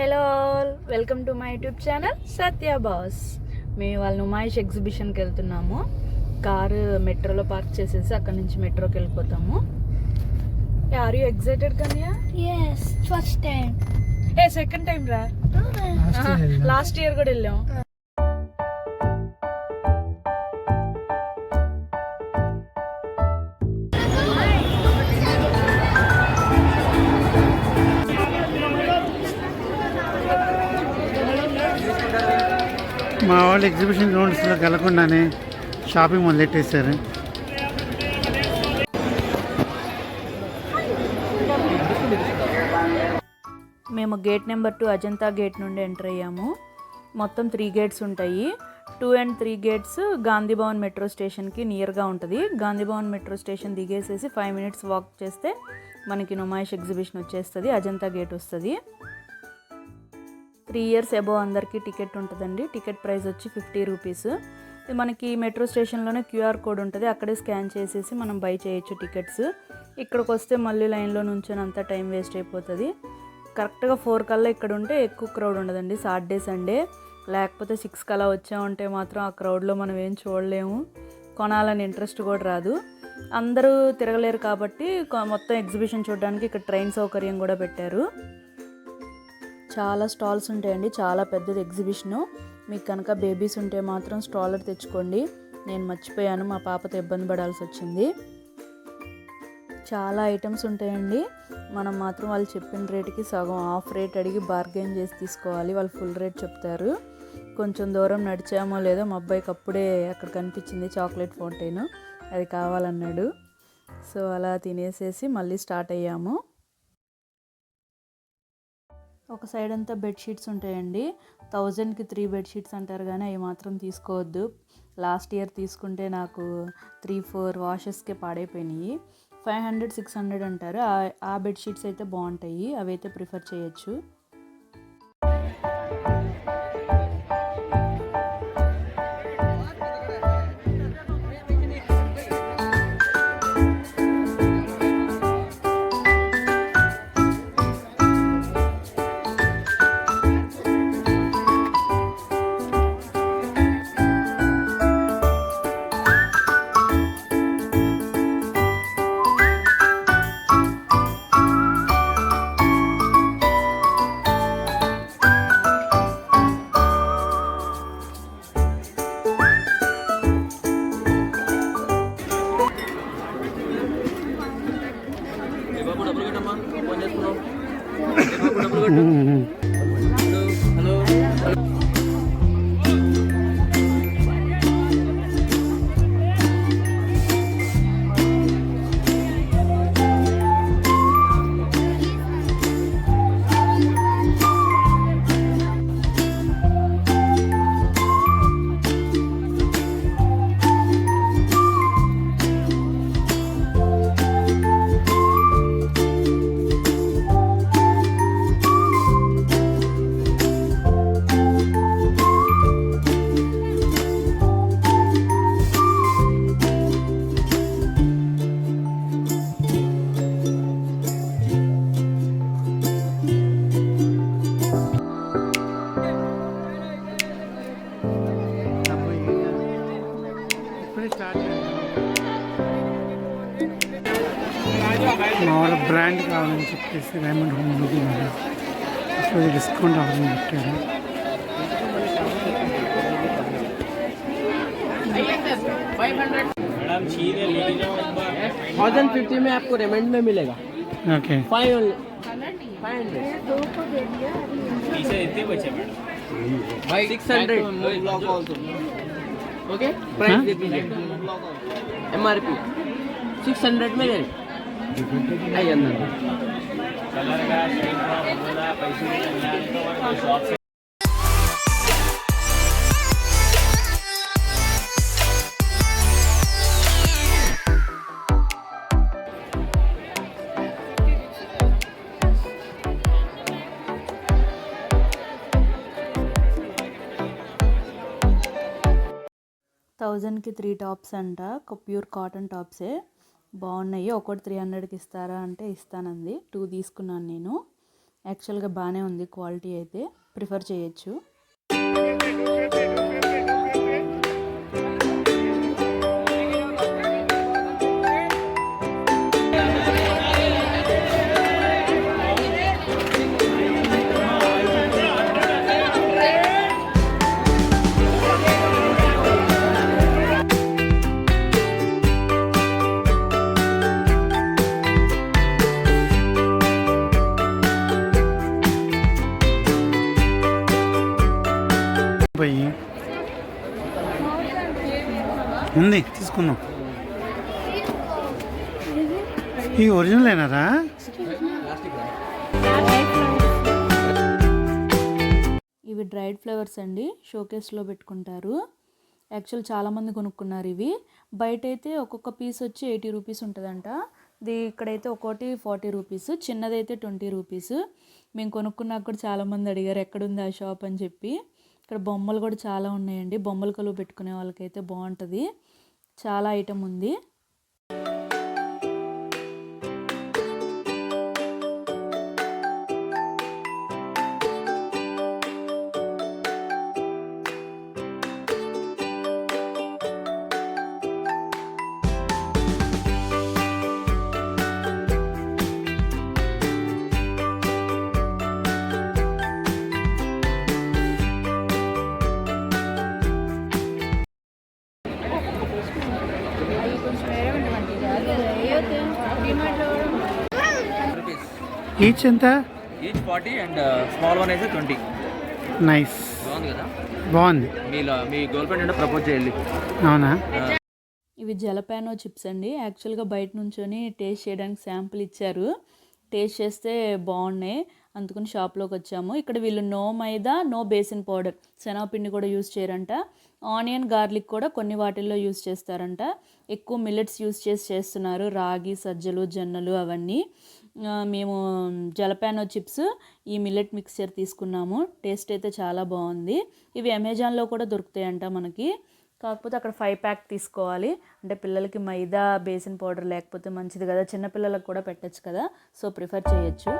Hello all, welcome to my YouTube channel Satya boss. మేము వాళ్ళ నుమాయిష్ ఎగ్జిబిషన్కి వెళ్తున్నాము. కారు మెట్రోలో పార్క్ చేసేసి అక్కడి నుంచి మెట్రోకి వెళ్ళిపోతాము. Are you excited Kanya? Yes, first time. Second time రా. లాస్ట్ ఇయర్ కూడా వెళ్ళాం. మా వాళ్ళు ఎగ్జిబిషన్ గ్రౌండ్స్లోకి వెళ్ళకుండానే షాపింగ్ మొదలెట్టేశారు. మేము గేట్ నెంబర్ 2 అజంతా గేట్ నుండి ఎంటర్ అయ్యాము. మొత్తం 3 గేట్స్ ఉంటాయి. 2 and 3 gates Gandhi Bhavan metro స్టేషన్కి నియర్గా ఉంటుంది. గాంధీ భవన్ మెట్రో స్టేషన్ దిగేసేసి 5 minutes వాక్ చేస్తే మనకి నుమాయిష్ ఎగ్జిబిషన్ వచ్చేస్తుంది. అజంతా గేట్ వస్తుంది. 3 years అబోవ్ అందరికీ టికెట్ ఉంటుందండి. టికెట్ ప్రైస్ వచ్చి 50 రూపీస్. మనకి మెట్రో స్టేషన్లోనే క్యూఆర్ కోడ్ ఉంటుంది. అక్కడే స్కాన్ చేసేసి మనం బై చేయొచ్చు టికెట్స్. ఇక్కడికి వస్తే మళ్ళీ లైన్లో నుంచొని అంతా టైం వేస్ట్ అయిపోతుంది. కరెక్ట్గా 4 కల్లా ఇక్కడ ఉంటే ఎక్కువ క్రౌడ్ ఉండదండి. సాటర్డే సండే లేకపోతే 6 కల్లా వచ్చామంటే మాత్రం ఆ క్రౌడ్లో మనం ఏం చూడలేము, కొనాలని ఇంట్రెస్ట్ కూడా రాదు. అందరూ తిరగలేరు కాబట్టి మొత్తం ఎగ్జిబిషన్ చూడడానికి ఇక్కడ ట్రైన్ సౌకర్యం కూడా పెట్టారు. చాలా స్టాల్స్ ఉంటాయండి. చాలా పెద్దది ఎగ్జిబిషను. మీకు కనుక బేబీస్ ఉంటే మాత్రం స్టాలర్ తెచ్చుకోండి. నేను మర్చిపోయాను, మా పాపతో ఇబ్బంది పడాల్సి వచ్చింది. చాలా ఐటమ్స్ ఉంటాయండి. మనం మాత్రం వాళ్ళు చెప్పిన రేటుకి సగం ఆఫ్ రేట్ అడిగి బార్గెన్ చేసి తీసుకోవాలి. వాళ్ళు ఫుల్ రేట్ చెప్తారు. కొంచెం దూరం నడిచామో లేదో మా అబ్బాయికి అప్పుడే అక్కడ కనిపించింది చాక్లెట్ ఫౌంటైన్, అది కావాలన్నాడు. సో అలా తినేసేసి మళ్ళీ స్టార్ట్ అయ్యాము. ఒక సైడ్ అంతా బెడ్షీట్స్ ఉంటాయండి. 1000కి 3 బెడ్షీట్స్ అంటారు కానీ అవి మాత్రం తీసుకోవద్దు. లాస్ట్ ఇయర్ తీసుకుంటే నాకు 3-4 వాషెస్కే పాడైపోయినాయి. 500-600 అంటారు. ఆ బెడ్షీట్స్ అయితే బాగుంటాయి, అవి అయితే ప్రిఫర్ చేయొచ్చు. మా వాళ్ళ బ్రాండ్ కావాలని చెప్పేసి రైమండ్ హోమ్ అడుగుతున్నారు. సో డిస్కౌంట్ ఆఫర్ పెట్టారు. $1050 में आपको रेमेंड में मिलेगा. ఓకే 500 600 ओके प्राइस देख लीजिए. MRP 600 में दे आइए अंदर. థౌజండ్కి 3 టాప్స్ అంట. ప్యూర్ కాటన్ టాప్సే బాగున్నాయి. ఒకటి 300కి ఇస్తారా అంటే ఇస్తానంది. 2 తీసుకున్నాను నేను. యాక్చువల్గా బాగానే ఉంది, క్వాలిటీ అయితే ప్రిఫర్ చేయొచ్చు. పోయి ఉంది తీసుకుందాం. ఈ ఒరిజినల్ ఏనారా? ఇవి డ్రైడ్ ఫ్లవర్స్ అండి, షోకేస్లో పెట్టుకుంటారు. యాక్చువల్ చాలామంది కొనుక్కున్నారు ఇవి. బయట అయితే ఒక్కొక్క పీస్ వచ్చి 80 రూపీస్ ఉంటుందంట. ఇక్కడైతే ఒక్కోటి 40 రూపీస్, చిన్నదైతే 20 రూపీస్. మేము కొనుక్కున్నాక కూడా చాలామంది అడిగారు ఎక్కడుంది ఆ షాప్ అని చెప్పి. ఇక్కడ బొమ్మలు కూడా చాలా ఉన్నాయండి, బొమ్మల కొలువు పెట్టుకునే వాళ్ళకైతే బాగుంటుంది. చాలా ఐటమ్ ఉంది. ఈచ్ ఎంత? ఈచ్ 40 అండ్ స్మాల్ వన్ అయితే 20. నైస్, బాగుంది కదా? బాగుంది. మీ గర్ల్ ఫ్రెండ్ అంటే ప్రపోజ్ చేయాలి. అవునా? ఇవి జలపానో చిప్స్ అండి. యాక్చువల్గా బయట నుంచొని టేస్ట్ చేయడానికి శాంపుల్ ఇచ్చారు. టేస్ట్ చేస్తే బాగున్నాయి, అందుకని షాప్లోకి వచ్చాము. ఇక్కడ వీళ్ళు నో మైదా, నో బేసిన్ పౌడర్, శనగపిండి కూడా యూస్ చేయరంట. ఆనియన్, గార్లిక్ కూడా కొన్ని వాటిల్లో యూస్ చేస్తారంట. ఎక్కువ మిల్లెట్స్ యూస్ చేస్తున్నారు, రాగి, సజ్జలు, జొన్నలు అవన్నీ. మేము జలపానో చిప్స్, ఈ మిల్లెట్ మిక్చర్ తీసుకున్నాము. టేస్ట్ అయితే చాలా బాగుంది. ఇవి అమెజాన్లో కూడా దొరుకుతాయంట మనకి. కాకపోతే అక్కడ 5 ప్యాక్ తీసుకోవాలి. అంటే పిల్లలకి మైదా, బేసిన్ పౌడర్ లేకపోతే మంచిది కదా, చిన్నపిల్లలకు కూడా పెట్టచ్చు కదా, సో ప్రిఫర్ చేయొచ్చు.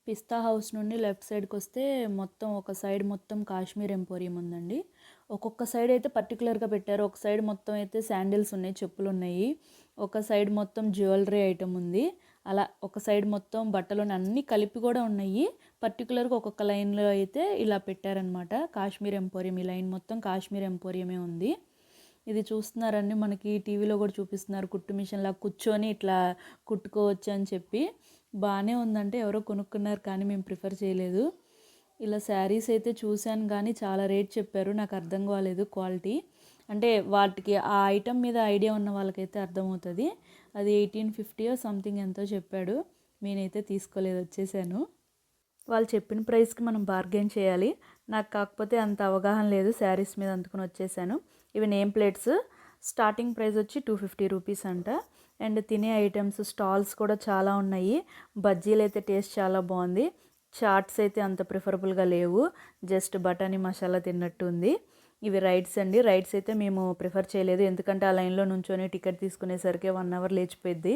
పిస్తా హౌస్ నుండి లెఫ్ట్ సైడ్కి వస్తే మొత్తం ఒక సైడ్ మొత్తం కాశ్మీర్ ఎంపోరియం ఉందండి. ఒక్కొక్క సైడ్ అయితే పర్టికులర్గా పెట్టారు. ఒక సైడ్ మొత్తం అయితే శాండిల్స్ ఉన్నాయి, చెప్పులు ఉన్నాయి. ఒక సైడ్ మొత్తం జ్యువెలరీ ఐటమ్ ఉంది. అలా ఒక సైడ్ మొత్తం బట్టలు అన్నీ కలిపి కూడా ఉన్నాయి. పర్టికులర్గా ఒక్కొక్క లైన్లో అయితే ఇలా పెట్టారనమాట. కాశ్మీర్ ఎంపోరియం, ఈ లైన్ మొత్తం కాశ్మీర్ ఎంపోరియమే ఉంది. ఇది చూస్తున్నారండి, మనకి టీవీలో కూడా చూపిస్తున్నారు. కుట్టు మిషన్లా కూర్చొని ఇట్లా కుట్టుకోవచ్చు అని చెప్పి. బాగానే ఉందంటే ఎవరో కొనుక్కున్నారు, కానీ మేము ప్రిఫర్ చేయలేదు. ఇలా శారీస్ అయితే చూశాను కానీ చాలా రేట్ చెప్పారు, నాకు అర్థం కాలేదు క్వాలిటీ. అంటే వాటికి ఆ ఐటమ్ మీద ఐడియా ఉన్న వాళ్ళకైతే అర్థమవుతుంది. అది 1850 సంథింగ్ ఎంతో చెప్పాడు. నేనైతే తీసుకోలేదు, వచ్చేసాను. వాళ్ళు చెప్పిన ప్రైస్కి మనం బార్గెన్ చేయాలి. నాకు కాకపోతే అంత అవగాహన లేదు శారీస్ మీద, అందుకుని వచ్చేసాను. ఇవి నేమ్ ప్లేట్స్. స్టార్టింగ్ ప్రైస్ వచ్చి 250 రూపీస్ అంట. అండ్ తినే ఐటమ్స్ స్టాల్స్ కూడా చాలా ఉన్నాయి. బజ్జీలు అయితే టేస్ట్ చాలా బాగుంది. చాట్స్ అయితే అంత ప్రిఫరబుల్గా లేవు, జస్ట్ బఠానీ మసాలా తిన్నట్టు ఉంది. ఇవి రైడ్స్ అండి. రైడ్స్ అయితే మేము ప్రిఫర్ చేయలేదు, ఎందుకంటే ఆ లైన్లో నుంచొని టికెట్ తీసుకునేసరికి 1 అవర్ లేచిపోయింది.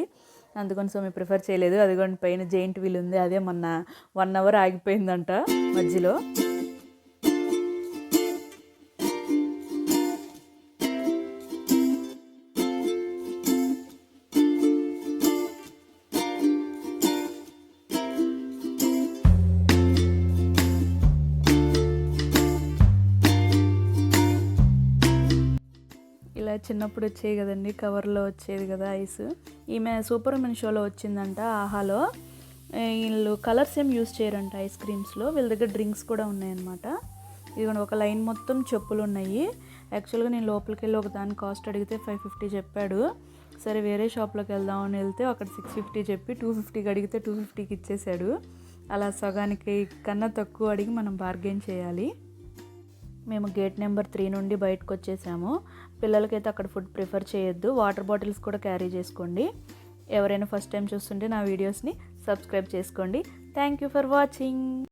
అందుకని సో మేము ప్రిఫర్ చేయలేదు. అదిగోండి పైన జెయింట్ వీల్ ఉంది, అదే మొన్న 1 అవర్ ఆగిపోయిందంట మధ్యలో. ఇలా చిన్నప్పుడు వచ్చేవి కదండి, కవర్లో వచ్చేది కదా ఐస్. ఈమె సూపర్ ఉమెన్ షోలో వచ్చిందంట ఆహాలో. వీళ్ళు కలర్స్ ఏం యూస్ చేయరంట ఐస్ క్రీమ్స్లో, వీళ్ళ దగ్గర డ్రింక్స్ కూడా ఉన్నాయన్నమాట. ఇదిగోండి ఒక లైన్ మొత్తం చెప్పులు ఉన్నాయి. యాక్చువల్గా నేను లోపలికి వెళ్ళి ఒక దాని కాస్ట్ అడిగితే 550 చెప్పాడు. సరే వేరే షాప్లోకి వెళ్దామని వెళ్తే అక్కడ 650 చెప్పి 250కి అడిగితే 250కి ఇచ్చేసాడు. అలా సగానికి కన్నా తక్కువ అడిగి మనం బార్గెన్ చేయాలి. మేము గేట్ నెంబర్ 3 నుండి బయటకు వచ్చేసాము. పిల్లలకైతే అక్కడ ఫుడ్ ప్రిఫర్ చేయొద్దు, వాటర్ బాటిల్స్ కూడా క్యారీ చేసుకోండి. ఎవరైనా ఫస్ట్ టైం చూస్తుంటే నా వీడియోస్ని సబ్స్క్రైబ్ చేసుకోండి. Thank you for watching.